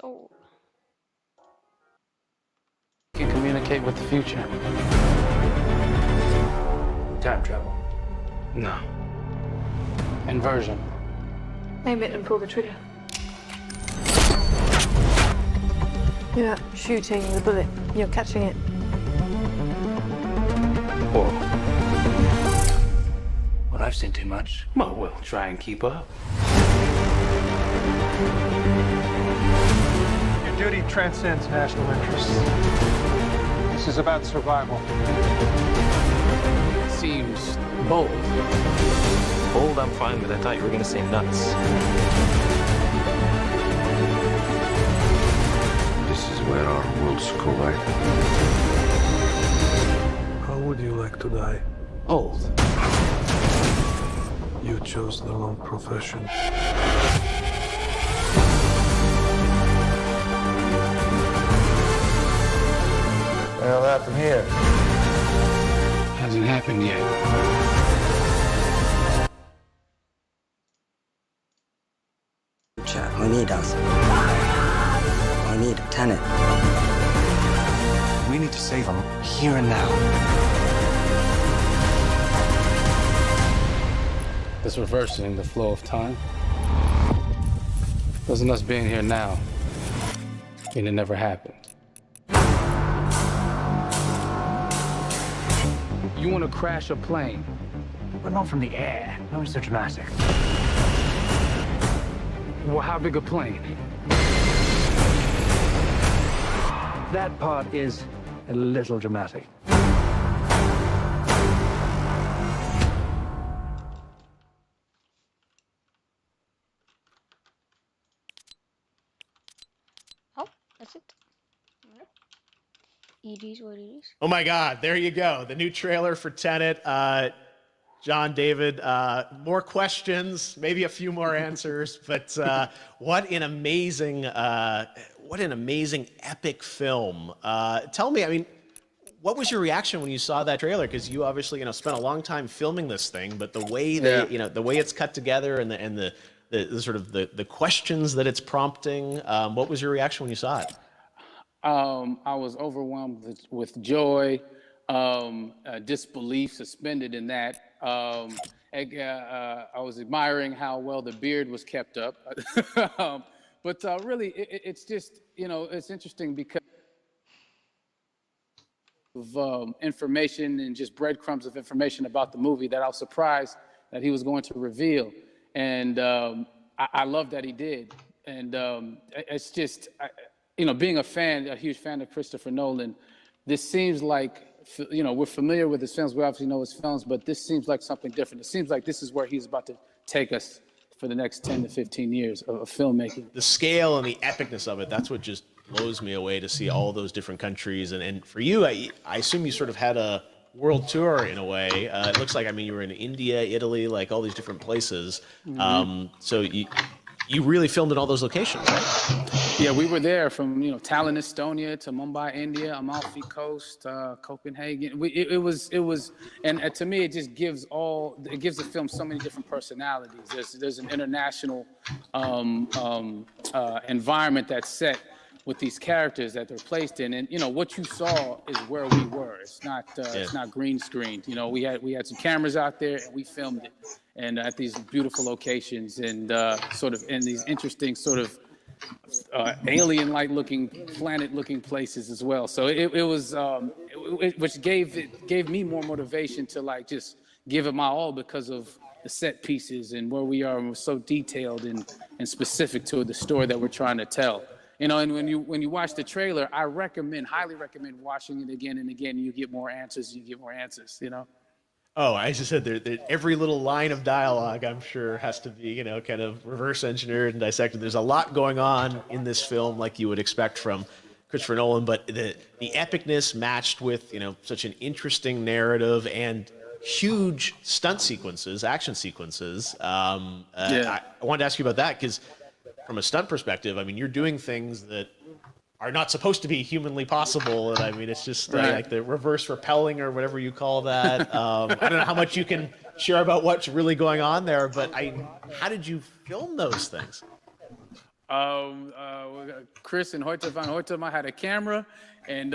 Soul. You can communicate with the future. Time travel. No. Inversion. Name it and pull the trigger. You're not shooting the bullet, you're catching it. Whoa. Well, I've seen too much. Well, we'll try and keep up. Your duty transcends national interests. This is about survival. Seems bold. Bold, I'm fine with. I thought you were gonna say nuts. This is where our worlds collide. How would you like to die? Old. You chose the wrong profession. Well, happened here. Hasn't happened yet. We need us. We need a tenant. We need to save them here and now. This reversing the flow of time. Doesn't us being here now mean it never happened? You want to crash a plane? But not from the air. That was so dramatic. Well, how big a plane? That part is a little dramatic. Oh, that's it. Alright. It is what it is. Oh my God, there you go. The new trailer for Tenet. John, David, more questions, maybe a few more answers, but what an amazing epic film. Tell me, I mean, what was your reaction when you saw that trailer? Because you obviously, spent a long time filming this thing, but the way the way it's cut together and the sort of the questions that it's prompting, what was your reaction when you saw it? I was overwhelmed with joy, disbelief suspended in that. I was admiring how well the beard was kept up. But really, it's just, it's interesting because of information and just breadcrumbs of information about the movie that I was surprised that he was going to reveal. And I love that he did. And it's just, being a huge fan of Christopher Nolan, this seems like, we're familiar with his films. We obviously know his films, but this seems like something different. It seems like this is where he's about to take us for the next 10 to 15 years of filmmaking. The scale and the epicness of it, that's what just blows me away, to see all those different countries. And for you, I assume you sort of had a world tour in a way. It looks like, you were in India, Italy, like all these different places. Mm-hmm. So you really filmed in all those locations, right? Yeah, we were there from Tallinn, Estonia, to Mumbai, India, Amalfi Coast, Copenhagen. It was, and to me, it just gives the film so many different personalities. There's an international environment that's set with these characters that they're placed in, and what you saw is where we were. It's not green screened. We had some cameras out there and we filmed it, and at these beautiful locations and sort of in these interesting sort of alien-like looking, planet-looking places as well. So it was, which gave me more motivation to just give it my all because of the set pieces and where we are, and we're so detailed and specific to the story that we're trying to tell. And when you watch the trailer, I highly recommend watching it again and again. You get more answers. Oh, I just said every little line of dialogue, I'm sure, has to be, kind of reverse engineered and dissected. There's a lot going on in this film, like you would expect from Christopher Nolan, but the epicness matched with, such an interesting narrative and huge stunt sequences, action sequences. I wanted to ask you about that because from a stunt perspective, you're doing things that are not supposed to be humanly possible. And it's just like the reverse rappelling or whatever you call that. I don't know how much you can share about what's really going on there, but how did you film those things? Chris and Hoyte van Hoytema had a camera, and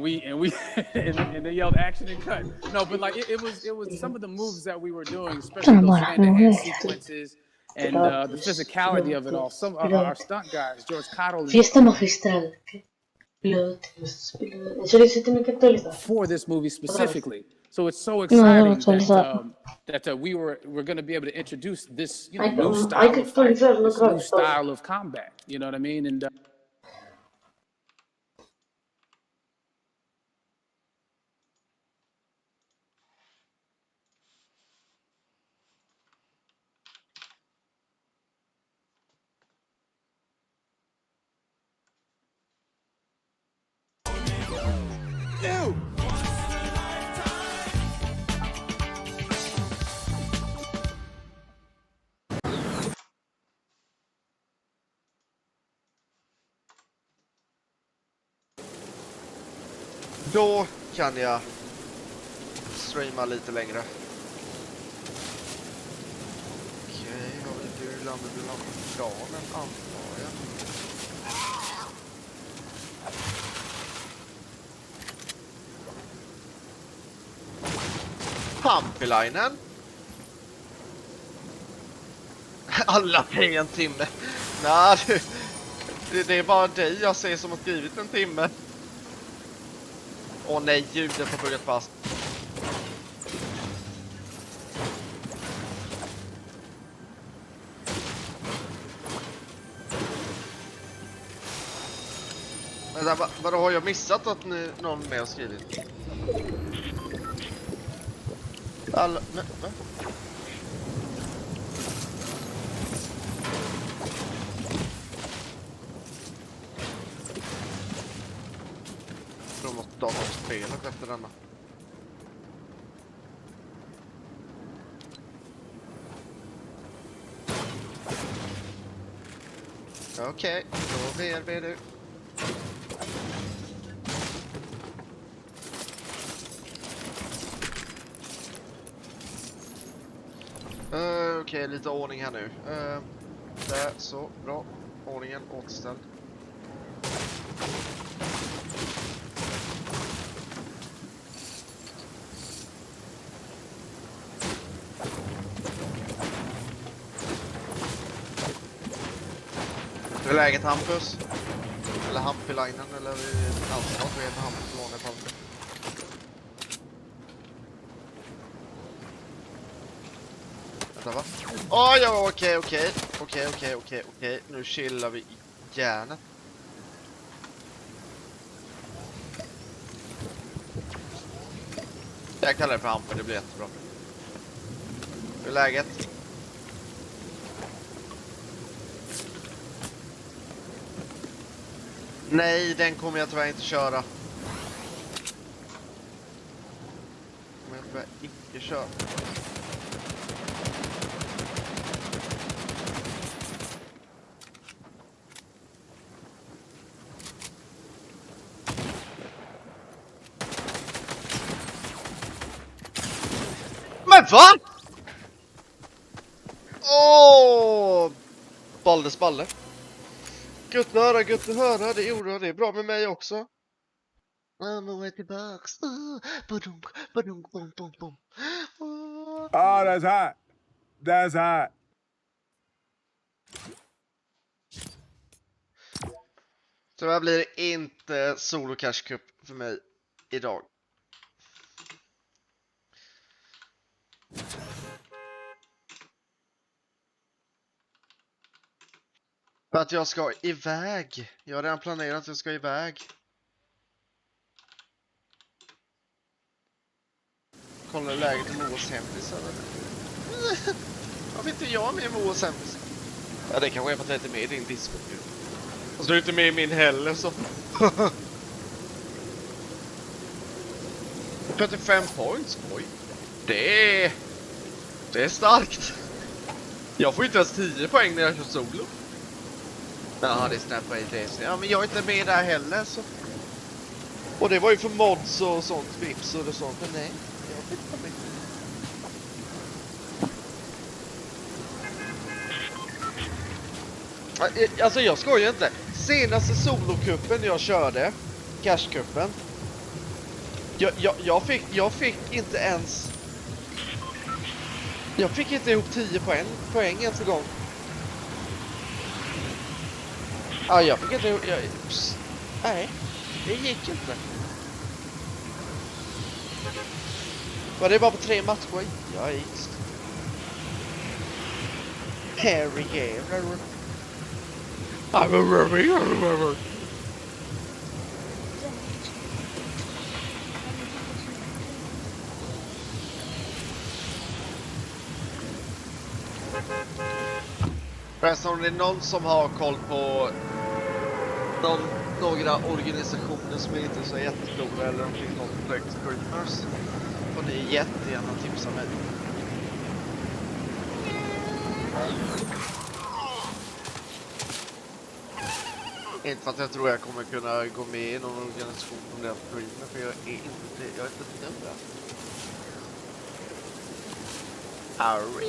we and they yelled action and cut. No, but like it was some of the moves that we were doing, especially those hand-to-hand sequences and the physicality of it all. Some of our stunt guys, George Cottle, Fiesta magistral. for this movie specifically. So it's so No, exciting actualizzato. that we're going to be able to introduce this Hai new che style of fight, actualizzarlo, this new Cross. style of combat. You know what I mean? And Då kan jag streama lite längre. Okej, vad vill du landa? Du landar på planen, antar jag. Pampilainen. Alla säger en timme. Nej, det är bara dig jag ser som har skrivit en timme. Åh nej, ljudet har buggat fast. Men vadå, har jag missat att någon mer har skrivit? Alla... Nej, va? De måste ta spelet efter denna. Okej, då ber du. Okej, lite ordning här nu. Där, så, bra. Ordningen återställd. Hur är läget, Hampus? Eller Hampilainen, eller allt vad heter Hampus i vanliga fall. Vänta, va? Åh, ja, okej. Nu chillar vi i järnet. Jag kallar det för Hamper, det blir jättebra. Hur är läget? Nej, den kommer jag tyvärr inte köra. Kommer jag tyvärr inte köra. Men va? Åh! Baldes balle. Gött att höra, det gjorde det bra med mig också. Nu är tillbaks. Badum, bom, bom, bom. Oh, that's hot. That's hot. Tyvärr blir det inte solo cash cup för mig idag. För att jag ska iväg. Jag har redan planerat att jag ska iväg. Kolla läget i Moas hempis. Varför inte jag med i Moas hempis? Ja, det kanske är för att jag inte är med i din Discord. Alltså, du är inte med i min heller, så. 35 points, oj. Det är starkt. Jag får inte ens 10 poäng när jag kör solo. Ja, det är Snap Race. Ja, men jag är inte med där heller, så. Och det var ju för mods och sånt, vips och sånt, men nej. Jag vet inte. Alltså jag skojar inte. Senaste solokuppen jag körde, cashkuppen. Jag fick inte ens... Jag fick inte ihop 10 poäng ens en gång. Ja, jag fick inte ihop... Nej, det gick inte. Var det bara på 3 matcher? Ja, gick. Harry jävlar. Förresten, om det är någon som har koll på några organisationer som inte är så jättestora eller om det finns något projekt Christmas, får ni jättegärna tipsa mig. Inte för att jag tror jag kommer kunna gå med i någon organisation om den streamen, för jag är inte den där. Harry.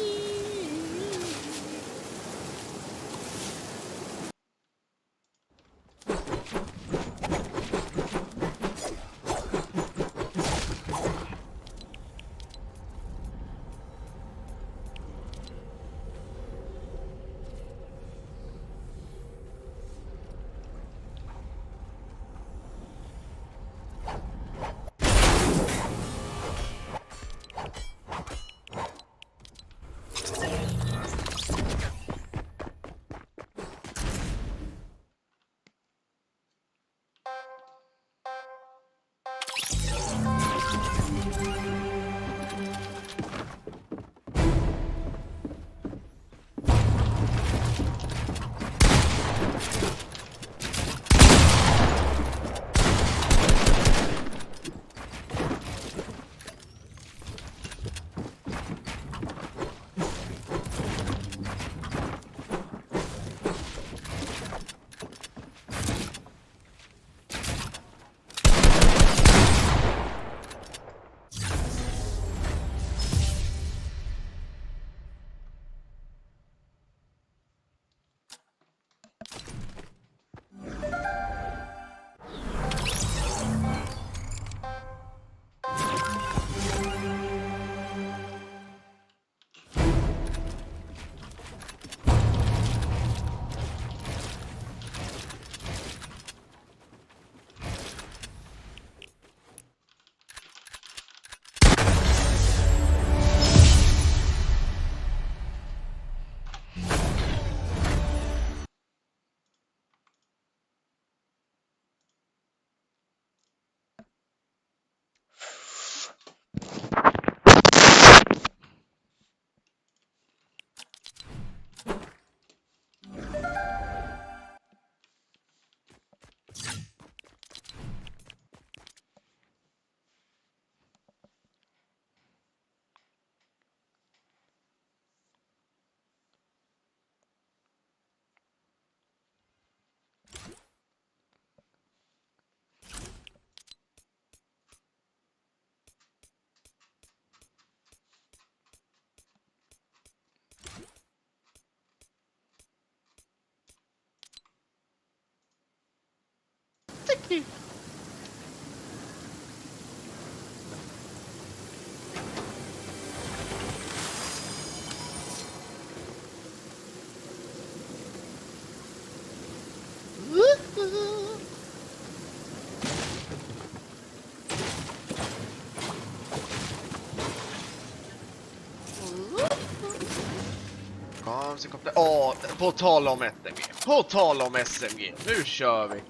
På tal om SMG. På tal om SMG. Nu kör vi.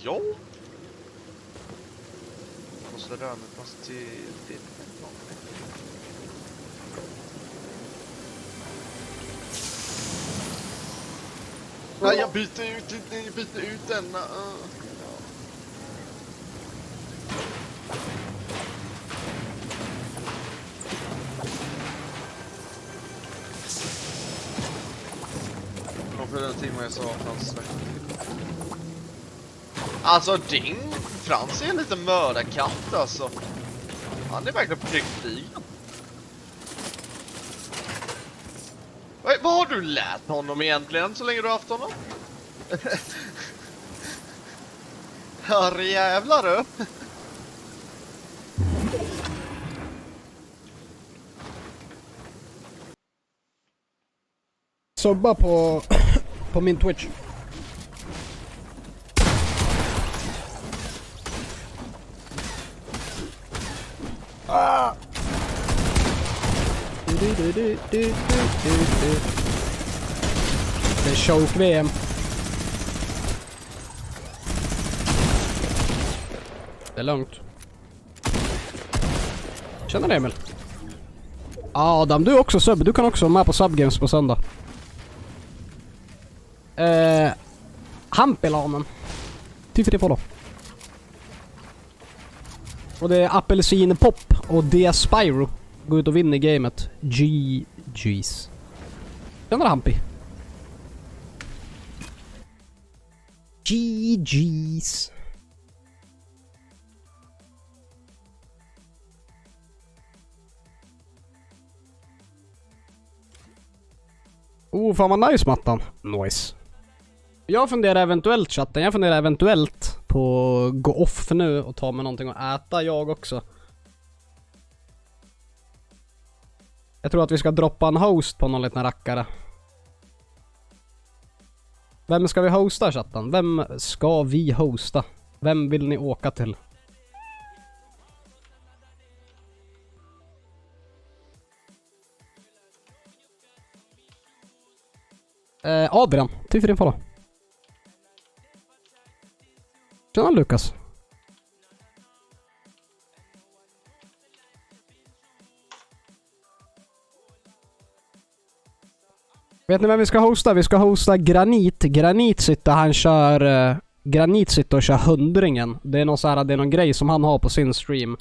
Jo. Måste röra mig fast till det. Nej, jag byter ut denna. För den timmen jag sa Frans. Alltså din Frans är en liten mördarkatt alltså. Han är verkligen på riktigt. Vad har du lärt honom egentligen så länge du har haft honom? Hör jävlar du! Subba på min Twitch. Ah! Det är choke-VM. Det är lugnt. Känner du, Emil? Adam, du är också sub. Du kan också vara med på subgames på söndag. Hampilanen. Tycker det får då. Och det är Apelsin Pop och det Spyro. Gå ut och vinna gamet. GG's. Känner du, Hampi? GG's. Fan vad nice, mattan. Nice. Jag funderar eventuellt, chatten. Jag funderar eventuellt på att gå off nu och ta mig någonting att äta jag också. Jag tror att vi ska droppa en host på någon liten rackare. Vem ska vi hosta, chatten? Vem ska vi hosta? Vem vill ni åka till? Adrian, till för din follow. Tjena Lukas. Vet ni vem vi ska hosta? Vi ska hosta Granit. Granit sitter och kör 100-ringen. Det är någon så här, det är någon grej som han har på sin stream.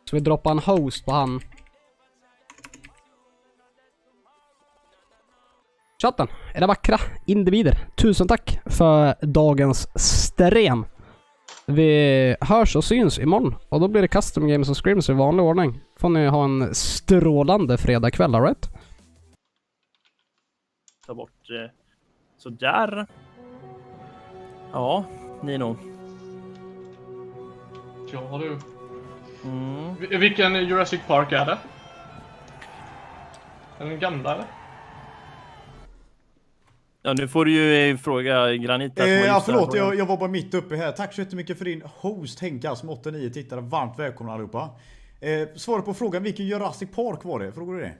Så vi droppar en host på han. Chatten, era vackra individer. Tusen tack för dagens stream. Vi hörs och syns imorgon. Och då blir det custom games och screams i vanlig ordning. Får ni ha en strålande fredagkväll, all right? Ta bort så där. Ja, Nino. Ja du. Vilken Jurassic Park är det? Är den gamla eller? Ja, nu får du ju fråga Granit. Ja, förlåt, jag var bara mitt uppe här. Tack så jättemycket för din host, Henka, som 8-9 tittare. Varmt välkomna allihopa. Svara på frågan, vilken Jurassic Park var det? Frågar du det?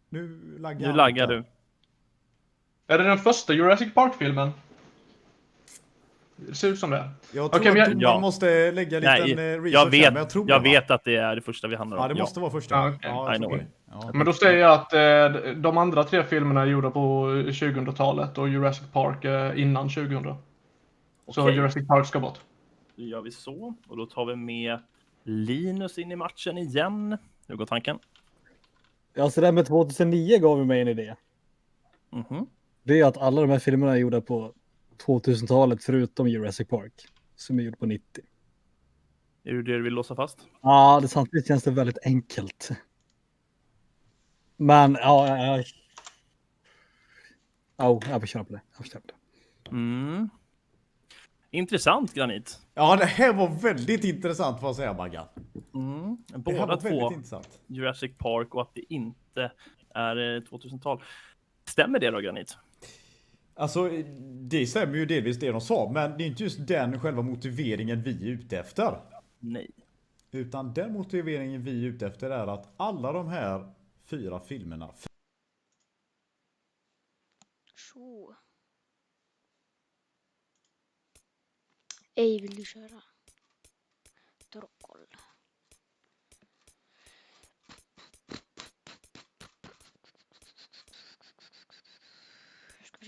Nu laggar du. Är det den första Jurassic Park-filmen? Det ser ut som det. Jag tror att man måste lägga en liten research här, men jag tror jag vet att det är det första vi handlar om. Ja, det måste vara första. Ja, okay. Ja, I know. Ja, men då säger jag att de andra 3 filmerna är gjorda på 2000-talet och Jurassic Park innan 2000. Okay. Så Jurassic Park ska bort. Då gör vi så. Och då tar vi med Linus in i matchen igen. Hur går tanken? Ja, så det med 2009 gav vi mig en idé. Det är att alla de här filmerna är gjorda på 2000-talet förutom Jurassic Park, som är gjord på 90. Är det du vill låsa fast? Ja, det samtidigt känns det väldigt enkelt. Men jag får köra på det. Intressant, Granit. Ja, det här var väldigt intressant, vad säger Maggan. Båda två Jurassic Park och att det inte är 2000-tal. Stämmer det då, Granit? Alltså, det stämmer ju delvis det de sa, men det är inte just den själva motiveringen vi är ute efter. Nej. Utan den motiveringen vi är ute efter är att alla de här 4 filmerna... Så. Ej, vill du köra? Drockol.